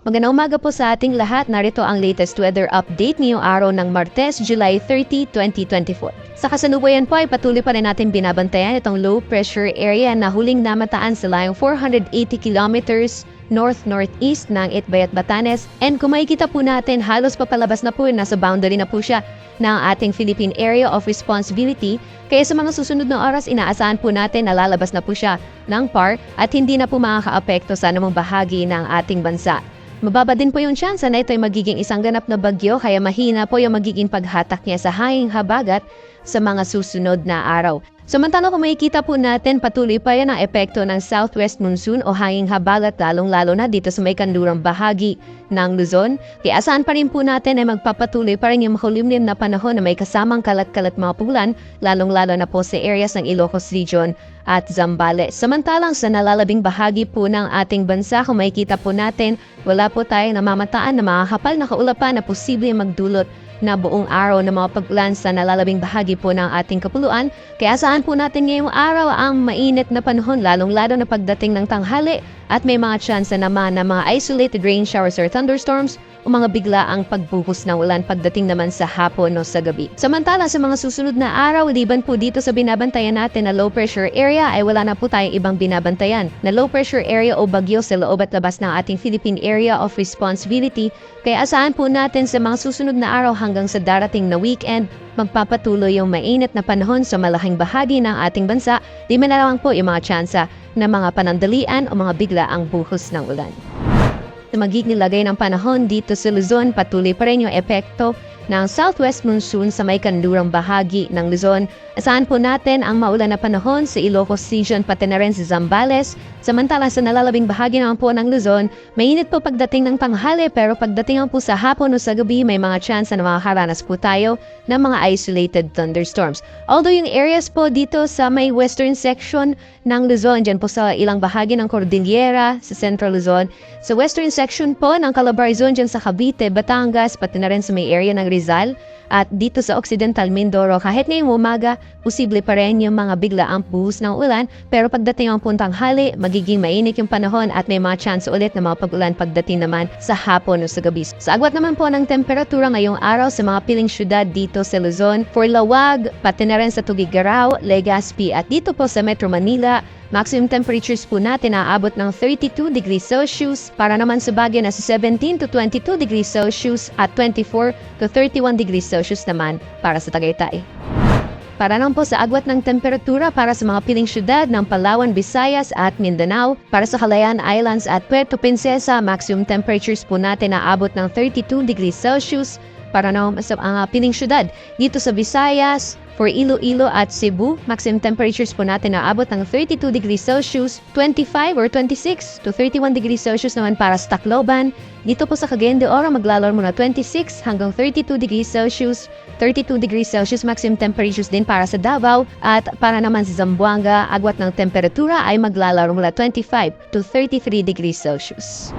Magandang umaga po sa ating lahat. Narito ang latest weather update ngayong araw ng Martes, July 30, 2024. Sa kasalukuyan po ay patuloy pa rin natin binabantayan itong low pressure area na huling namataan sa layong 480 kilometers north-northeast ng Itbayat, Batanes. And kung makikita po natin, halos papalabas na po, nasa boundary na po siya ng ating Philippine Area of Responsibility. Kaya sa mga susunod na oras, inaasahan po natin na lalabas na po siya ng PAR at hindi na po makakaapekto sa anumang bahagi ng ating bansa. Mababa din po yung tsansa na ito ay magiging isang ganap na bagyo, kaya mahina po yung magiging paghatak niya sa hanging habagat sa mga susunod na araw. Samantala kung makikita po natin, patuloy pa yan ang epekto ng southwest monsoon o hanging habagat, lalong-lalo na dito sa may kanlurang bahagi ng Luzon. Kaya asahan pa rin po natin ay magpapatuloy pa rin yung makulimlim na panahon na may kasamang kalat-kalat mga pulan, lalong-lalo na po sa areas ng Ilocos Region at Zambales. Samantalang sa nalalabing bahagi po ng ating bansa, kung makikita po natin, wala po tayong namamataan na makakapal na kaulapan na posibleng magdulot na buong araw na mga pag-ulan sa nalalabing bahagi po ng ating kapuluan. Kaya asahan po natin ngayong araw ang mainit na panahon, lalong-lalo na pagdating ng tanghali at may mga tsansa naman na mga isolated rain showers or thunderstorms o mga biglaang pagbuhos ng ulan pagdating naman sa hapon o sa gabi. Samantala sa mga susunod na araw, liban po dito sa binabantayan natin na low pressure area, ay wala na po tayong ibang binabantayan na low pressure area o bagyo sa loob at labas ng ating Philippine Area of Responsibility. Kaya asahan po natin sa mga susunod na araw hanggang sa darating na weekend, magpapatuloy yung mainit na panahon sa malaking bahagi ng ating bansa. Di man na lang po yung mga tsansa na mga panandalian o mga biglaang buhos ng ulan. Sa magiging lagay ng panahon dito sa Luzon, patuloy pa rin yung epekto ng southwest monsoon sa may kanlurang bahagi ng Luzon. Asahan po natin ang maulan na panahon sa Ilocos Region pati na rin sa Zambales. Samantala sa nalalabing bahagi naman po ng Luzon, mainit po pagdating ng tanghali, pero pagdating po sa hapon o sa gabi, may mga chance na makakaranas po tayo ng mga isolated thunderstorms. Although yung areas po dito sa may western section ng Luzon, dyan po sa ilang bahagi ng Cordillera, sa Central Luzon, sa western section po ng Calabar Zone, dyan sa Cavite, Batangas, pati na rin sa may area ng Rizal, at dito sa Occidental Mindoro, kahit ngayong umaga, posible pa rin yung mga biglaang buhos ng ulan, pero pagdating ang puntang hali, magiging mainit yung panahon at may mga chance ulit na mga pag-ulan pagdating naman sa hapon o sa gabi. Sa agwat naman po ng temperatura ngayong araw sa mga piling syudad dito sa Luzon, Forlawag, pati na rin sa Tuguegarao, Legazpi at dito po sa Metro Manila, maximum temperatures po natin aabot ng 32 degrees Celsius, para naman sa Baguio na sa 17 to 22 degrees Celsius at 24 to 31 degrees Celsius naman para sa Tagaytay. Para naman po sa agwat ng temperatura para sa mga piling syudad ng Palawan, Visayas at Mindanao, para sa Calayan Islands at Puerto Princesa, maximum temperatures po natin aabot ng 32 degrees Celsius. Para naman sa piling syudad dito sa Visayas, for Iloilo at Cebu, maximum temperatures po natin aabot ng 32 degrees Celsius, 25 or 26 to 31 degrees Celsius naman para sa Tacloban. Dito po sa Cagayan de Oro, maglalaro muna 26 hanggang 32 degrees Celsius, 32 degrees Celsius maximum temperatures din para sa Davao. At para naman sa Zamboanga, agwat ng temperatura ay maglalaro mula 25 to 33 degrees Celsius.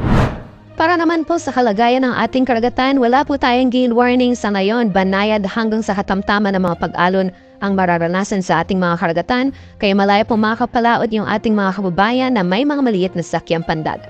Para naman po sa kalagayan ng ating karagatan, wala po tayong gale warning sa ngayon. Banayad hanggang sa katamtaman ng mga pag-alon ang mararanasan sa ating mga karagatan, kaya malaya po makakapalaot yung ating mga kababayan na may mga maliit na sakyang pandagat.